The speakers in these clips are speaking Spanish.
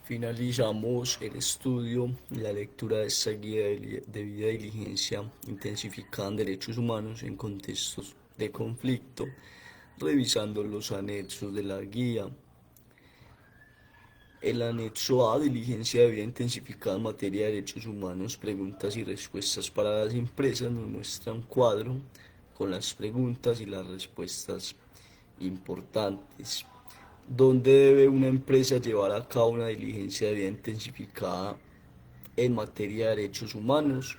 Finalizamos el estudio y la lectura de esta guía de debida diligencia intensificada en derechos humanos en contextos de conflicto, revisando los anexos de la guía. El anexo A, diligencia debida intensificada en materia de derechos humanos, preguntas y respuestas para las empresas, nos muestra un cuadro con las preguntas y las respuestas importantes. ¿Dónde debe una empresa llevar a cabo una diligencia debida intensificada en materia de derechos humanos?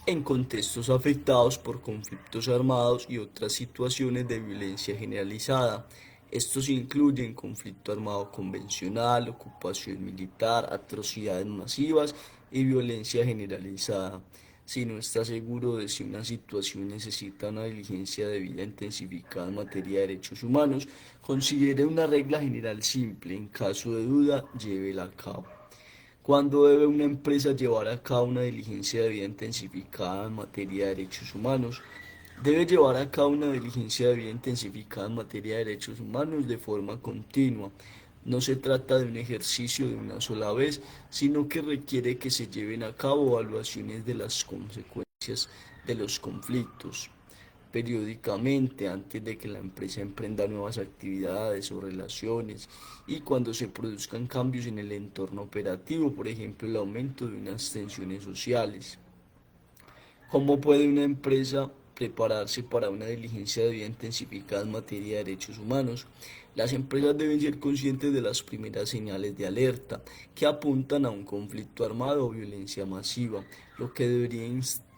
En contextos afectados por conflictos armados y otras situaciones de violencia generalizada. Estos incluyen conflicto armado convencional, ocupación militar, atrocidades masivas y violencia generalizada. Si no está seguro de si una situación necesita una diligencia debida intensificada en materia de derechos humanos, considere una regla general simple. En caso de duda, llévela a cabo. ¿Cuándo debe una empresa llevar a cabo una diligencia debida intensificada en materia de derechos humanos? Debe llevar a cabo una diligencia debida intensificada en materia de derechos humanos de forma continua. No se trata de un ejercicio de una sola vez, sino que requiere que se lleven a cabo evaluaciones de las consecuencias de los conflictos periódicamente antes de que la empresa emprenda nuevas actividades o relaciones y cuando se produzcan cambios en el entorno operativo, por ejemplo el aumento de unas tensiones sociales. ¿Cómo puede una empresa prepararse para una diligencia debida intensificada en materia de derechos humanos? Las empresas deben ser conscientes de las primeras señales de alerta que apuntan a un conflicto armado o violencia masiva, lo que debería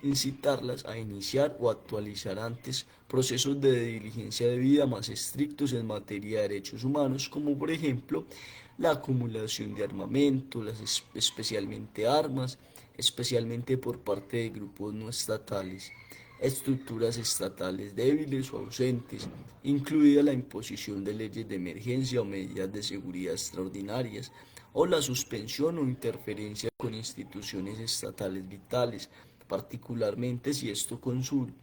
incitarlas a iniciar o actualizar antes procesos de diligencia debida más estrictos en materia de derechos humanos, como por ejemplo la acumulación de armamento, especialmente armas, especialmente por parte de grupos no estatales, estructuras estatales débiles o ausentes, incluida la imposición de leyes de emergencia o medidas de seguridad extraordinarias, o la suspensión o interferencia con instituciones estatales vitales, particularmente si esto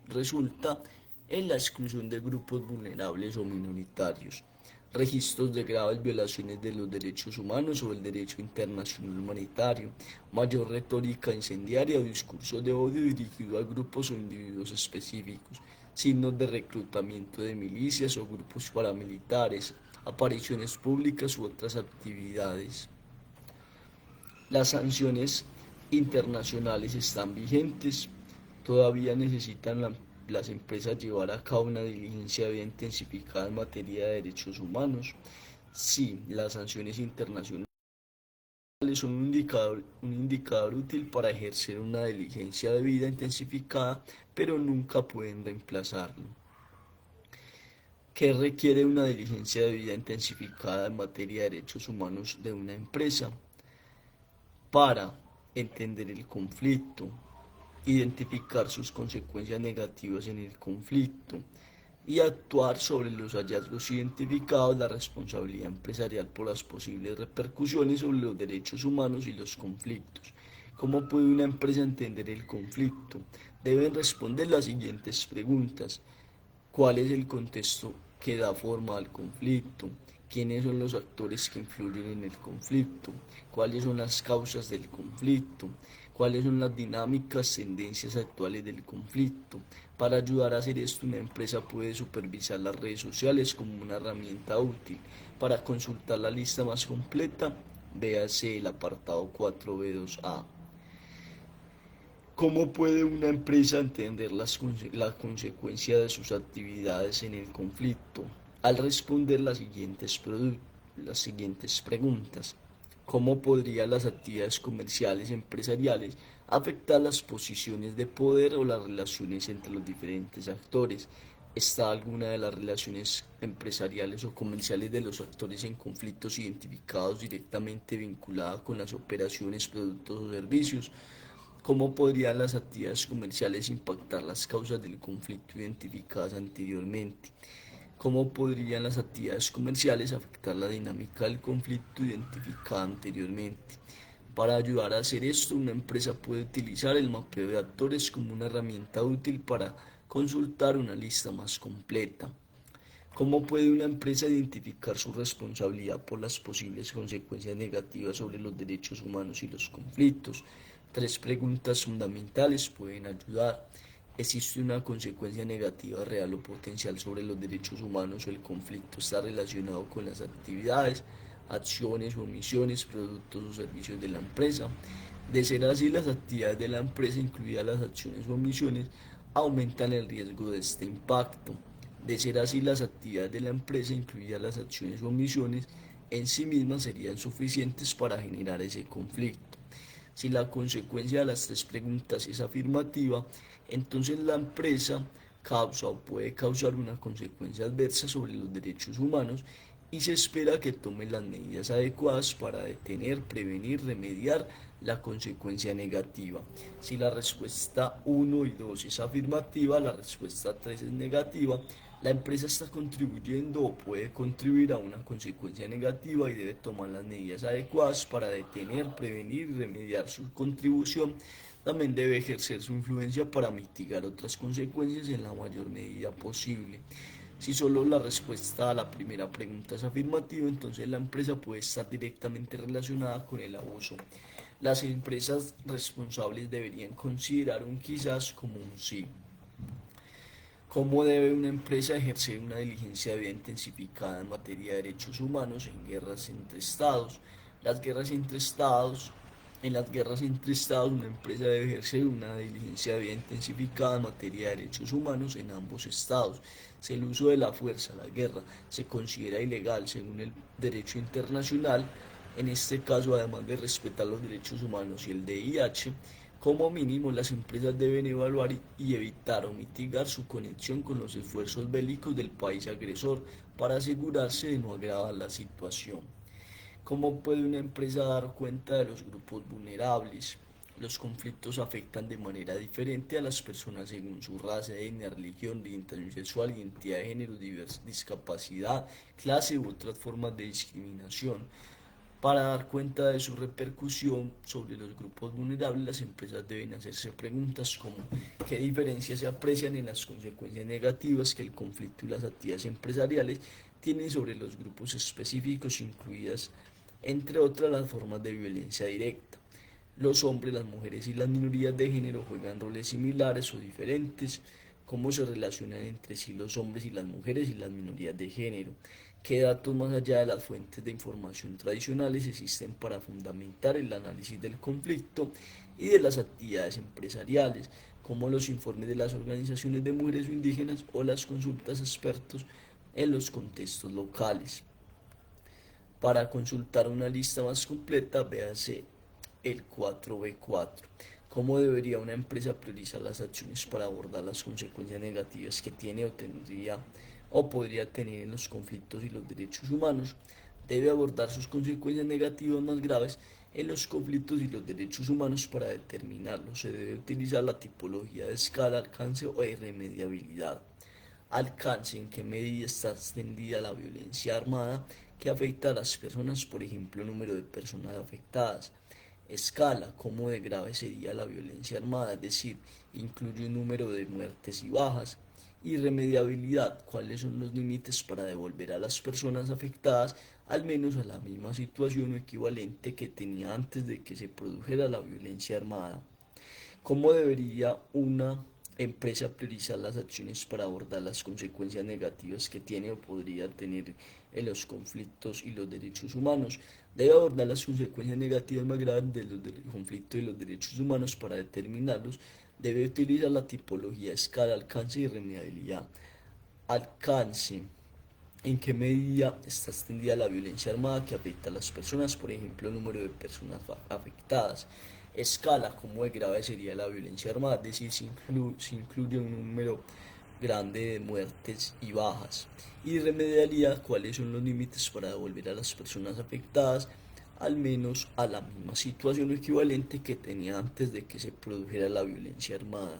resulta en la exclusión de grupos vulnerables o minoritarios. Registros de graves violaciones de los derechos humanos o el derecho internacional humanitario, mayor retórica incendiaria o discursos de odio dirigido a grupos o individuos específicos, signos de reclutamiento de milicias o grupos paramilitares, apariciones públicas u otras actividades. Las sanciones internacionales están vigentes, todavía necesitan las empresas llevar a cabo una diligencia bien intensificada en materia de derechos humanos. Sí, las sanciones internacionales son un indicador útil para ejercer una diligencia debida intensificada, pero nunca pueden reemplazarlo. ¿Qué requiere una diligencia debida intensificada en materia de derechos humanos de una empresa? Para entender el conflicto, identificar sus consecuencias negativas en el conflicto y actuar sobre los hallazgos identificados, la responsabilidad empresarial por las posibles repercusiones sobre los derechos humanos y los conflictos. ¿Cómo puede una empresa entender el conflicto? Deben responder las siguientes preguntas. ¿Cuál es el contexto que da forma al conflicto? ¿Quiénes son los actores que influyen en el conflicto? ¿Cuáles son las causas del conflicto? ¿Cuáles son las dinámicas, tendencias actuales del conflicto? Para ayudar a hacer esto, una empresa puede supervisar las redes sociales como una herramienta útil. Para consultar la lista más completa, véase el apartado 4b2a. ¿Cómo puede una empresa entender la consecuencia de sus actividades en el conflicto? Al responder las siguientes preguntas. ¿Cómo podrían las actividades comerciales empresariales afectar las posiciones de poder o las relaciones entre los diferentes actores? ¿Está alguna de las relaciones empresariales o comerciales de los actores en conflictos identificados directamente vinculada con las operaciones, productos o servicios? ¿Cómo podrían las actividades comerciales impactar las causas del conflicto identificadas anteriormente? ¿Cómo podrían las actividades comerciales afectar la dinámica del conflicto identificada anteriormente? Para ayudar a hacer esto, una empresa puede utilizar el mapeo de actores como una herramienta útil para consultar una lista más completa. ¿Cómo puede una empresa identificar su responsabilidad por las posibles consecuencias negativas sobre los derechos humanos y los conflictos? Tres preguntas fundamentales pueden ayudar. ¿Existe una consecuencia negativa real o potencial sobre los derechos humanos o el conflicto está relacionado con las actividades, acciones o omisiones, productos o servicios de la empresa? De ser así, las actividades de la empresa, incluidas las acciones o omisiones, aumentan el riesgo de este impacto. De ser así, las actividades de la empresa, incluidas las acciones o omisiones, en sí mismas serían suficientes para generar ese conflicto. Si la consecuencia de las tres preguntas es afirmativa, entonces la empresa causa o puede causar una consecuencia adversa sobre los derechos humanos y se espera que tome las medidas adecuadas para detener, prevenir, remediar la consecuencia negativa. Si la respuesta uno y 2 es afirmativa, la respuesta 3 es negativa, la empresa está contribuyendo o puede contribuir a una consecuencia negativa y debe tomar las medidas adecuadas para detener, prevenir y remediar su contribución. También debe ejercer su influencia para mitigar otras consecuencias en la mayor medida posible. Si solo la respuesta a la primera pregunta es afirmativa, entonces la empresa puede estar directamente relacionada con el abuso. Las empresas responsables deberían considerar un quizás como un sí. ¿Cómo debe una empresa ejercer una diligencia debida intensificada en materia de derechos humanos en guerras entre estados? Las guerras entre estados, en las guerras entre estados, una empresa debe ejercer una diligencia debida intensificada en materia de derechos humanos en ambos estados. Si el uso de la fuerza, la guerra, se considera ilegal según el derecho internacional, en este caso, además de respetar los derechos humanos y el DIH, como mínimo, las empresas deben evaluar y evitar o mitigar su conexión con los esfuerzos bélicos del país agresor para asegurarse de no agravar la situación. ¿Cómo puede una empresa dar cuenta de los grupos vulnerables? Los conflictos afectan de manera diferente a las personas según su raza, etnia, religión, orientación sexual, identidad de género, discapacidad, clase u otras formas de discriminación. Para dar cuenta de su repercusión sobre los grupos vulnerables, las empresas deben hacerse preguntas como qué diferencias se aprecian en las consecuencias negativas que el conflicto y las actividades empresariales tienen sobre los grupos específicos, incluidas, entre otras, las formas de violencia directa. Los hombres, las mujeres y las minorías de género juegan roles similares o diferentes. ¿Cómo se relacionan entre sí los hombres y las mujeres y las minorías de género? ¿Qué datos más allá de las fuentes de información tradicionales existen para fundamentar el análisis del conflicto y de las actividades empresariales, como los informes de las organizaciones de mujeres o indígenas o las consultas a expertos en los contextos locales? Para consultar una lista más completa, véase el 4B4. ¿Cómo debería una empresa priorizar las acciones para abordar las consecuencias negativas que tiene o tendría o podría tener en los conflictos y los derechos humanos? Debe abordar sus consecuencias negativas más graves en los conflictos y los derechos humanos para determinarlos. Se debe utilizar la tipología de escala, alcance o irremediabilidad. Alcance: en qué medida está extendida la violencia armada que afecta a las personas, por ejemplo, el número de personas afectadas. Escala: cómo de grave sería la violencia armada, es decir, incluye un número de muertes y bajas. Irremediabilidad: cuáles son los límites para devolver a las personas afectadas al menos a la misma situación o equivalente que tenía antes de que se produjera la violencia armada. ¿Cómo debería una empresa priorizar las acciones para abordar las consecuencias negativas que tiene o podría tener en los conflictos y los derechos humanos? Debe abordar las consecuencias negativas más graves de los del conflicto y los derechos humanos para determinarlos. Debe utilizar la tipología escala, alcance y irremediabilidad. Alcance: ¿en qué medida está extendida la violencia armada que afecta a las personas, por ejemplo, el número de personas afectadas? Escala: ¿cómo de grave sería la violencia armada? Es decir, si incluye un número grande de muertes y bajas. Irremediabilidad: ¿cuáles son los límites para devolver a las personas afectadas al menos a la misma situación equivalente que tenía antes de que se produjera la violencia armada?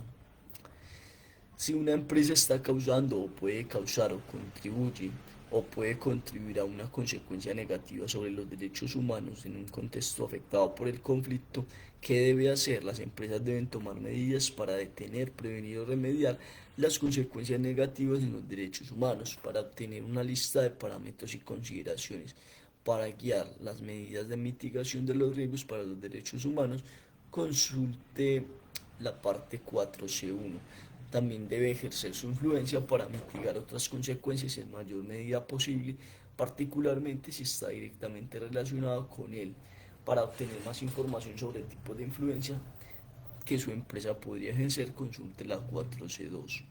Si una empresa está causando o puede causar o contribuye o puede contribuir a una consecuencia negativa sobre los derechos humanos en un contexto afectado por el conflicto, ¿qué debe hacer? Las empresas deben tomar medidas para detener, prevenir o remediar las consecuencias negativas en los derechos humanos, para obtener una lista de parámetros y consideraciones para guiar las medidas de mitigación de los riesgos para los derechos humanos. Consulte la parte 4C1. También debe ejercer su influencia para mitigar otras consecuencias en mayor medida posible, particularmente si está directamente relacionado con él. Para obtener más información sobre el tipo de influencia que su empresa podría ejercer, consulte la 4C2.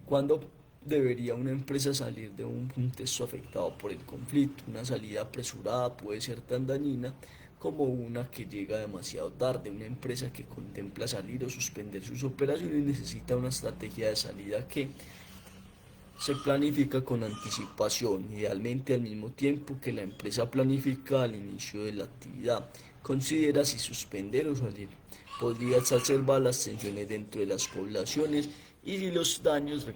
¿Cuándo debería una empresa salir de un contexto afectado por el conflicto? Una salida apresurada puede ser tan dañina como una que llega demasiado tarde. Una empresa que contempla salir o suspender sus operaciones necesita una estrategia de salida que se planifica con anticipación, idealmente al mismo tiempo que la empresa planifica al inicio de la actividad. Considera si suspender o salir podría exacerbar las tensiones dentro de las poblaciones y si los daños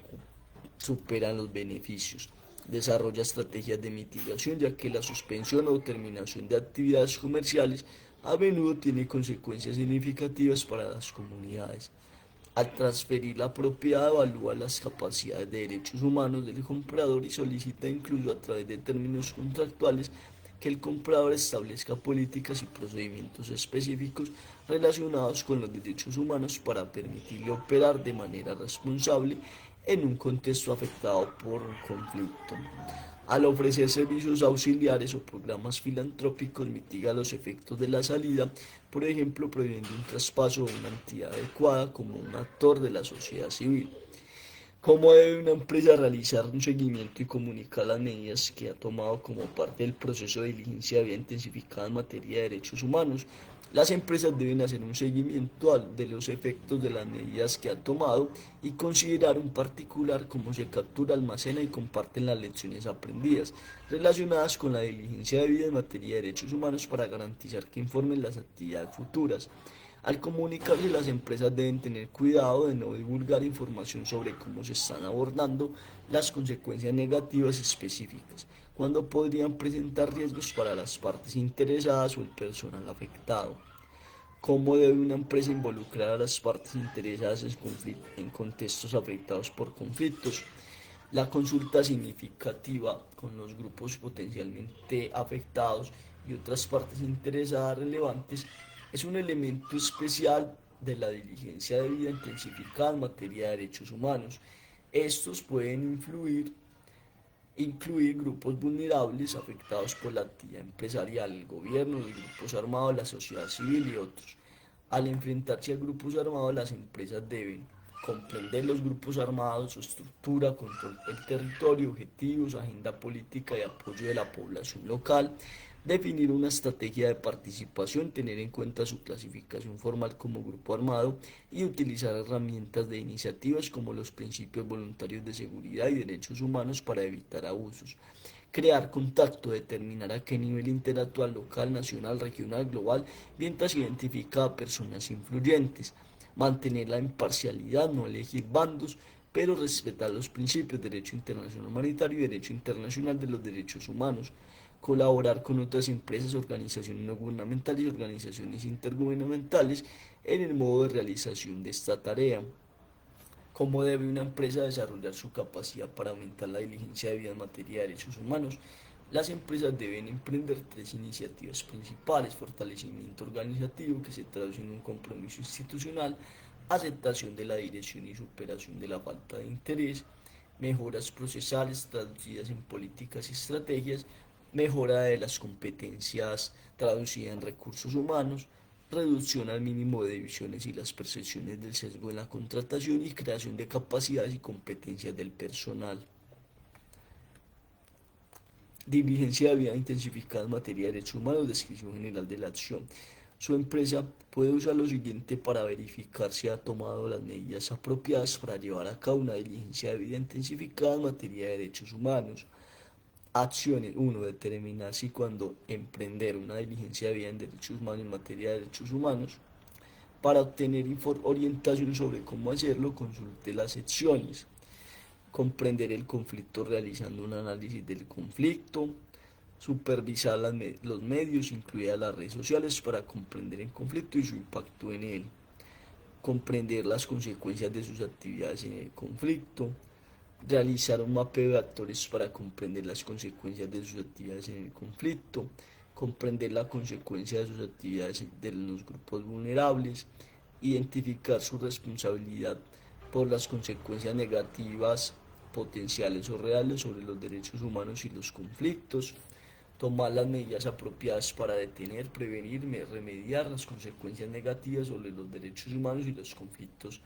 superan los beneficios. Desarrolla estrategias de mitigación, ya que la suspensión o terminación de actividades comerciales a menudo tiene consecuencias significativas para las comunidades. Al transferir la propiedad, evalúa las capacidades de derechos humanos del comprador y solicita incluso a través de términos contractuales que el comprador establezca políticas y procedimientos específicos relacionados con los derechos humanos para permitirle operar de manera responsable en un contexto afectado por un conflicto. Al ofrecer servicios auxiliares o programas filantrópicos, mitiga los efectos de la salida, por ejemplo, previendo un traspaso de una entidad adecuada como un actor de la sociedad civil. ¿Cómo debe una empresa realizar un seguimiento y comunicar las medidas que ha tomado como parte del proceso de diligencia de vía intensificada en materia de derechos humanos? Las empresas deben hacer un seguimiento de los efectos de las medidas que ha tomado y considerar en particular cómo se captura, almacena y comparten las lecciones aprendidas relacionadas con la diligencia debida en materia de derechos humanos para garantizar que informen las actividades futuras. Al comunicarse, las empresas deben tener cuidado de no divulgar información sobre cómo se están abordando las consecuencias negativas específicas, cuando podrían presentar riesgos para las partes interesadas o el personal afectado. ¿Cómo debe una empresa involucrar a las partes interesadas en contextos afectados por conflictos? La consulta significativa con los grupos potencialmente afectados y otras partes interesadas relevantes es un elemento especial de la diligencia debida intensificada en materia de derechos humanos. Estos pueden incluir grupos vulnerables afectados por la actividad empresarial, el gobierno, los grupos armados, la sociedad civil y otros. Al enfrentarse a grupos armados, las empresas deben comprender los grupos armados, su estructura, control del territorio, objetivos, agenda política y apoyo de la población local, definir una estrategia de participación, tener en cuenta su clasificación formal como grupo armado y utilizar herramientas de iniciativas como los principios voluntarios de seguridad y derechos humanos para evitar abusos. Crear contacto, determinar a qué nivel interactuar local, nacional, regional, global, mientras identifica a personas influyentes. Mantener la imparcialidad, no elegir bandos, pero respetar los principios de derecho internacional humanitario y derecho internacional de los derechos humanos. Colaborar con otras empresas, organizaciones no gubernamentales y organizaciones intergubernamentales en el modo de realización de esta tarea. ¿Cómo debe una empresa desarrollar su capacidad para aumentar la diligencia debida en materia de derechos humanos? Las empresas deben emprender tres iniciativas principales: fortalecimiento organizativo, que se traduce en un compromiso institucional, aceptación de la dirección y superación de la falta de interés, mejoras procesales traducidas en políticas y estrategias, mejora de las competencias traducida en recursos humanos, reducción al mínimo de divisiones y las percepciones del sesgo en la contratación y creación de capacidades y competencias del personal. Diligencia de vida intensificada en materia de derechos humanos, descripción general de la acción. Su empresa puede usar lo siguiente para verificar si ha tomado las medidas apropiadas para llevar a cabo una diligencia de vida intensificada en materia de derechos humanos. Acciones: 1. Determinar si cuando emprender una diligencia de vida en derechos humanos en materia de derechos humanos. Para obtener orientación sobre cómo hacerlo, consulte las secciones. comprender el conflicto realizando un análisis del conflicto, supervisar los medios, incluidas las redes sociales, para comprender el conflicto y su impacto en él, comprender las consecuencias de sus actividades en el conflicto, realizar un mapeo de actores para comprender las consecuencias de sus actividades en el conflicto, comprender la consecuencia de sus actividades de los grupos vulnerables, identificar su responsabilidad por las consecuencias negativas potenciales o reales sobre los derechos humanos y los conflictos, tomar las medidas apropiadas para detener, prevenir, remediar las consecuencias negativas sobre los derechos humanos y los conflictos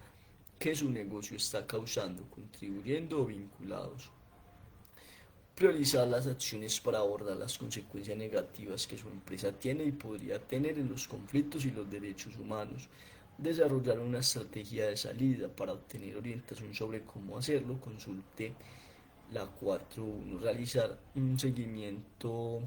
que su negocio está causando, contribuyendo o vinculados. Priorizar las acciones para abordar las consecuencias negativas que su empresa tiene y podría tener en los conflictos y los derechos humanos. Desarrollar una estrategia de salida para obtener orientación sobre cómo hacerlo. Consulte la 4.1. Realizar un seguimiento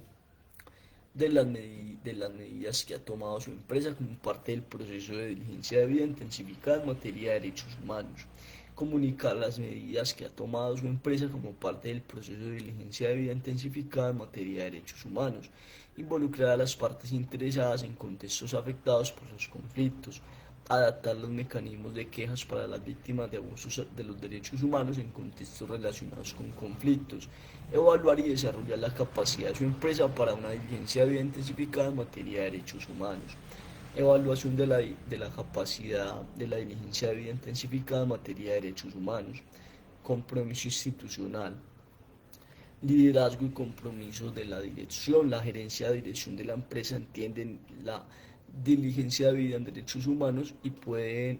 de las medidas que ha tomado su empresa como parte del proceso de diligencia debida intensificada en materia de derechos humanos. Comunicar las medidas que ha tomado su empresa como parte del proceso de diligencia debida intensificada en materia de derechos humanos. Involucrar a las partes interesadas en contextos afectados por los conflictos. Adaptar los mecanismos de quejas para las víctimas de abusos de los derechos humanos en contextos relacionados con conflictos. Evaluar y desarrollar la capacidad de su empresa para una diligencia bien intensificada en materia de derechos humanos. Evaluación de la capacidad de la diligencia bien intensificada en materia de derechos humanos. Compromiso institucional. Liderazgo y compromiso de la dirección. La gerencia de dirección de la empresa entienden la diligencia debida en derechos humanos y pueden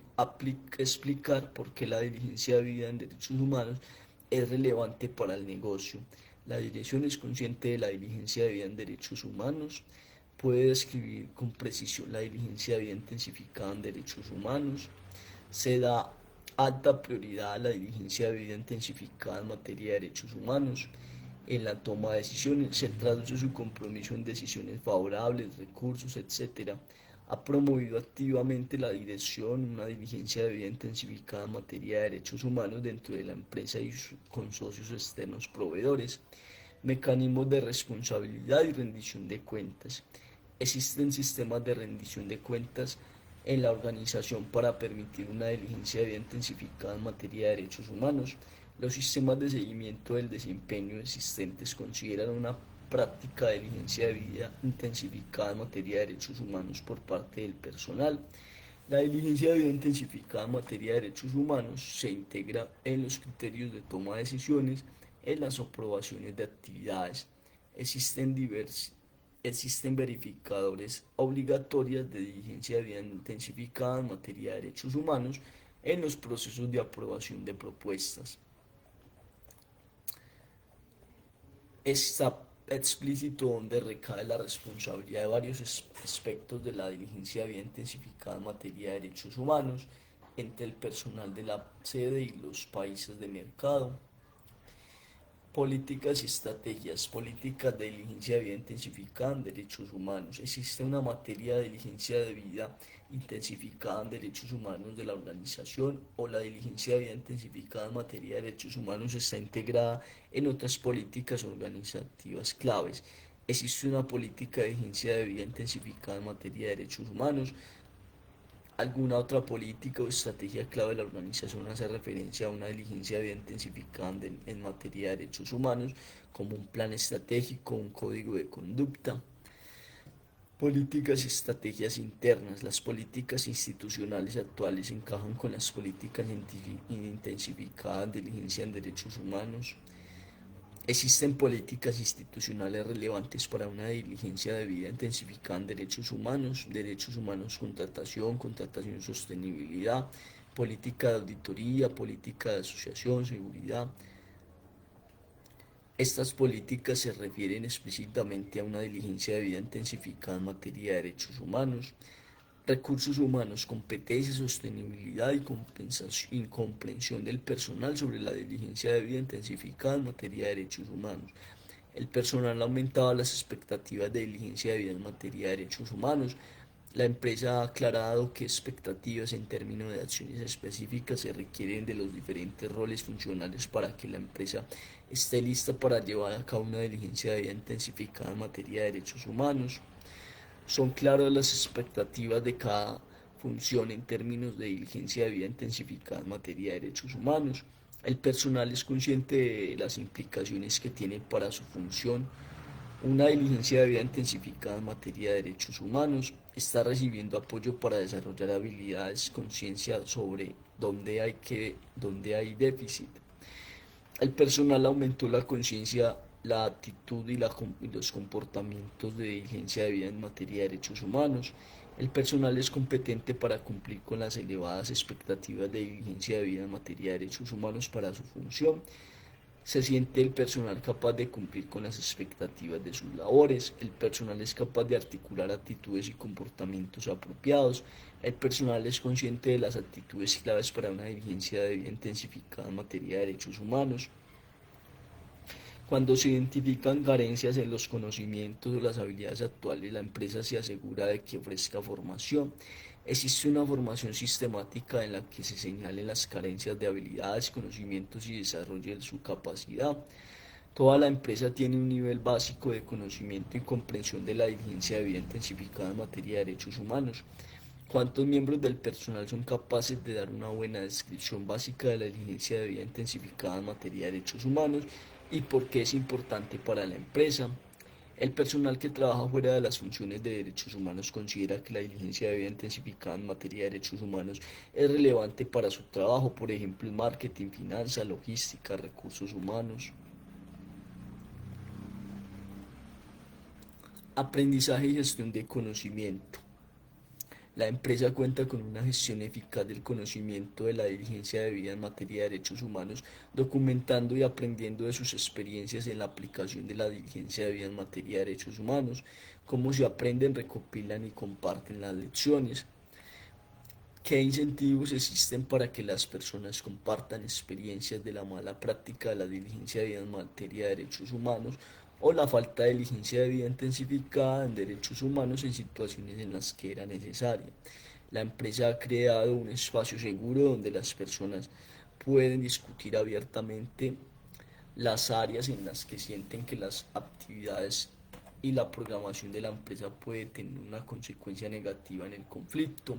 explicar por qué la diligencia debida en derechos humanos es relevante para el negocio. La dirección es consciente de la diligencia debida en derechos humanos, puede describir con precisión la diligencia debida intensificada en derechos humanos, se da alta prioridad a la diligencia debida intensificada en materia de derechos humanos. En la toma de decisiones se traduce su compromiso en decisiones favorables, recursos, etc. Ha promovido activamente la dirección, una diligencia debida intensificada en materia de derechos humanos dentro de la empresa y con socios externos proveedores. Mecanismos de responsabilidad y rendición de cuentas. Existen sistemas de rendición de cuentas en la organización para permitir una diligencia debida intensificada en materia de derechos humanos. Los sistemas de seguimiento del desempeño existentes consideran una práctica de diligencia debida intensificada en materia de derechos humanos por parte del personal. La diligencia debida intensificada en materia de derechos humanos se integra en los criterios de toma de decisiones, en las aprobaciones de actividades. Existen Existen verificadores obligatorias de diligencia debida intensificada en materia de derechos humanos en los procesos de aprobación de propuestas. Está explícito donde recae la responsabilidad de varios aspectos de la diligencia debida intensificada en materia de derechos humanos entre el personal de la sede y los países de mercado. Políticas y estrategias. Políticas de diligencia debida intensificada en derechos humanos. Existe una materia de diligencia debida intensificada en derechos humanos de la organización, o la diligencia debida intensificada en materia de derechos humanos está integrada en otras políticas organizativas claves. Existe una política de diligencia debida intensificada en materia de derechos humanos. Alguna otra política o estrategia clave de la organización hace referencia a una diligencia bien intensificada en materia de derechos humanos, como un plan estratégico, un código de conducta. Políticas y estrategias internas. Las políticas institucionales actuales encajan con las políticas intensificadas de diligencia en derechos humanos. Existen políticas institucionales relevantes para una diligencia debida intensificada en derechos humanos, contratación y sostenibilidad, política de auditoría, política de asociación, seguridad. Estas políticas se refieren explícitamente a una diligencia debida intensificada en materia de derechos humanos, recursos humanos, competencia, sostenibilidad y comprensión del personal sobre la diligencia debida intensificada en materia de derechos humanos. El personal aumentaba las expectativas de diligencia debida en materia de derechos humanos. La empresa ha aclarado qué expectativas en términos de acciones específicas se requieren de los diferentes roles funcionales para que la empresa esté lista para llevar a cabo una diligencia de vida intensificada en materia de derechos humanos. Son claras las expectativas de cada función en términos de diligencia de vida intensificada en materia de derechos humanos. El personal es consciente de las implicaciones que tiene para su función una diligencia de vida intensificada en materia de derechos humanos, está recibiendo apoyo para desarrollar habilidades, conciencia sobre dónde hay déficit. El personal aumentó la conciencia, la actitud y los comportamientos de diligencia de vida en materia de derechos humanos. El personal es competente para cumplir con las elevadas expectativas de diligencia de vida en materia de derechos humanos para su función. Se siente el personal capaz de cumplir con las expectativas de sus labores, el personal es capaz de articular actitudes y comportamientos apropiados, el personal es consciente de las actitudes claves para una diligencia de vida intensificada en materia de derechos humanos. Cuando se identifican carencias en los conocimientos o las habilidades actuales, la empresa se asegura de que ofrezca formación. Existe una formación sistemática en la que se señalen las carencias de habilidades, conocimientos y desarrolle su capacidad. Toda la empresa tiene un nivel básico de conocimiento y comprensión de la diligencia de vida intensificada en materia de derechos humanos. ¿Cuántos miembros del personal son capaces de dar una buena descripción básica de la diligencia de vida intensificada en materia de derechos humanos y por qué es importante para la empresa? El personal que trabaja fuera de las funciones de derechos humanos considera que la diligencia de vida intensificada en materia de derechos humanos es relevante para su trabajo, por ejemplo, en marketing, finanzas, logística, recursos humanos. Aprendizaje y gestión de conocimiento. La empresa cuenta con una gestión eficaz del conocimiento de la diligencia de vida en materia de derechos humanos, documentando y aprendiendo de sus experiencias en la aplicación de la diligencia de vida en materia de derechos humanos, cómo se aprenden, recopilan y comparten las lecciones. ¿Qué incentivos existen para que las personas compartan experiencias de la mala práctica de la diligencia de vida en materia de derechos humanos o la falta de diligencia de vida intensificada en derechos humanos en situaciones en las que era necesaria? La empresa ha creado un espacio seguro donde las personas pueden discutir abiertamente las áreas en las que sienten que las actividades y la programación de la empresa puede tener una consecuencia negativa en el conflicto.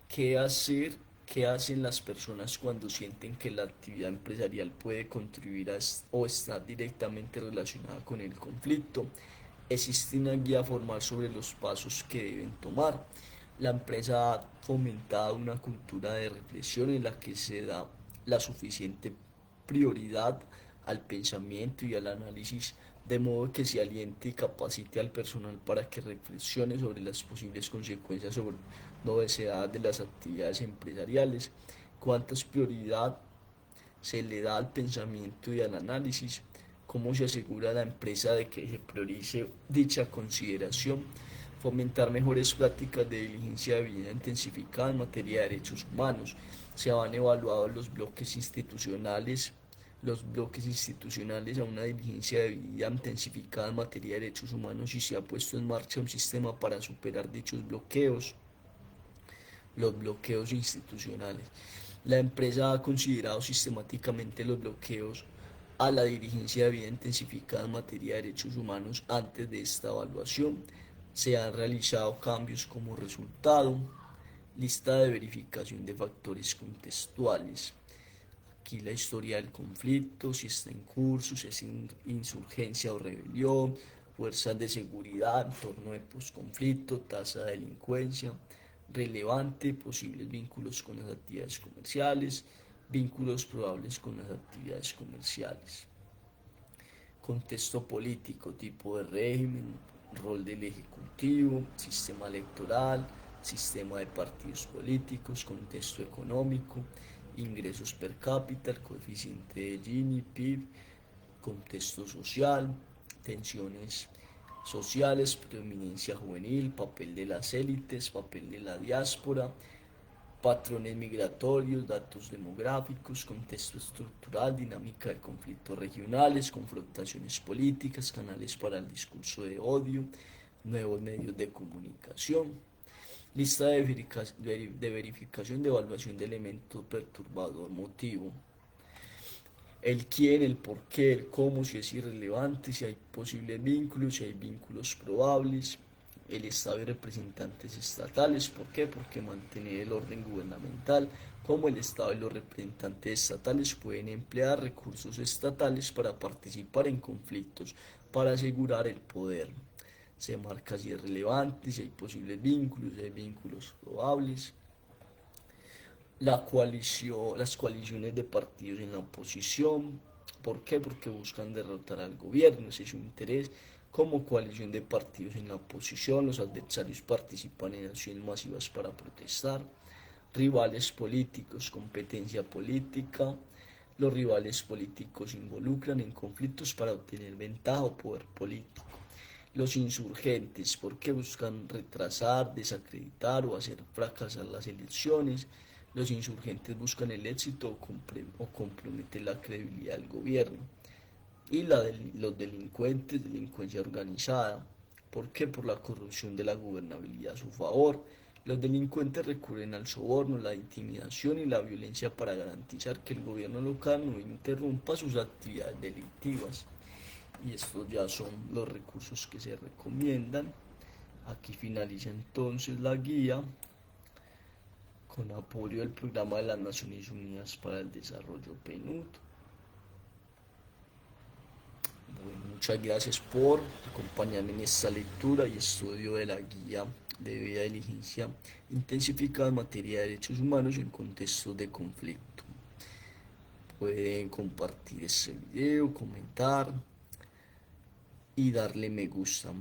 ¿Qué hacer? ¿Qué hacen las personas cuando sienten que la actividad empresarial puede contribuir o estar directamente relacionada con el conflicto? Existe una guía formal sobre los pasos que deben tomar. La empresa ha fomentado una cultura de reflexión en la que se da la suficiente prioridad al pensamiento y al análisis, de modo que se aliente y capacite al personal para que reflexione sobre las posibles consecuencias sobre no deseadas de las actividades empresariales, cuántas prioridad se le da al pensamiento y al análisis, cómo se asegura la empresa de que se priorice dicha consideración, fomentar mejores prácticas de diligencia de vida intensificada en materia de derechos humanos. Se han evaluado los bloques institucionales a una diligencia de vida intensificada en materia de derechos humanos y se ha puesto en marcha un sistema para superar dichos bloqueos, los bloqueos institucionales. La empresa ha considerado sistemáticamente los bloqueos a la diligencia de vida intensificada en materia de derechos humanos antes de esta evaluación. Se han realizado cambios como resultado. Lista de verificación de factores contextuales. Aquí la historia del conflicto, si está en curso, si es insurgencia o rebelión, fuerzas de seguridad, entorno de posconflicto, tasa de delincuencia, relevante, posibles vínculos con las actividades comerciales, vínculos probables con las actividades comerciales. Contexto político, tipo de régimen, rol del ejecutivo, sistema electoral, sistema de partidos políticos, contexto económico, ingresos per cápita, el coeficiente de Gini, PIB, contexto social, tensiones sociales, predominancia juvenil, papel de las élites, papel de la diáspora, patrones migratorios, datos demográficos, contexto estructural, dinámica de conflictos regionales, confrontaciones políticas, canales para el discurso de odio, nuevos medios de comunicación. Lista de verificación de evaluación de elemento perturbador, motivo. El quién, el por qué, el cómo, si es irrelevante, si hay posibles vínculos, si hay vínculos probables. El Estado y representantes estatales. ¿Por qué? Porque mantener el orden gubernamental. Como el Estado y los representantes estatales pueden emplear recursos estatales para participar en conflictos, para asegurar el poder. Se marca si es relevante, si hay posibles vínculos, si hay vínculos probables. Las coaliciones de partidos en la oposición. ¿Por qué? Porque buscan derrotar al gobierno, ese es su interés. Como coalición de partidos en la oposición, los adversarios participan en acciones masivas para protestar. Rivales políticos, competencia política. Los rivales políticos se involucran en conflictos para obtener ventaja o poder político. Los insurgentes, porque buscan retrasar, desacreditar o hacer fracasar las elecciones. Los insurgentes buscan el éxito o comprometen la credibilidad del gobierno. Y los delincuentes, delincuencia organizada. ¿Por qué? Por la corrupción de la gobernabilidad a su favor. Los delincuentes recurren al soborno, la intimidación y la violencia para garantizar que el gobierno local no interrumpa sus actividades delictivas. Y estos ya son los recursos que se recomiendan. Aquí finaliza entonces la guía con apoyo del Programa de las Naciones Unidas para el Desarrollo PNUD. Bueno, muchas gracias por acompañarme en esta lectura y estudio de la guía de debida diligencia intensificada en materia de derechos humanos en contextos de conflicto. Pueden compartir este video, comentar y darle me gusta.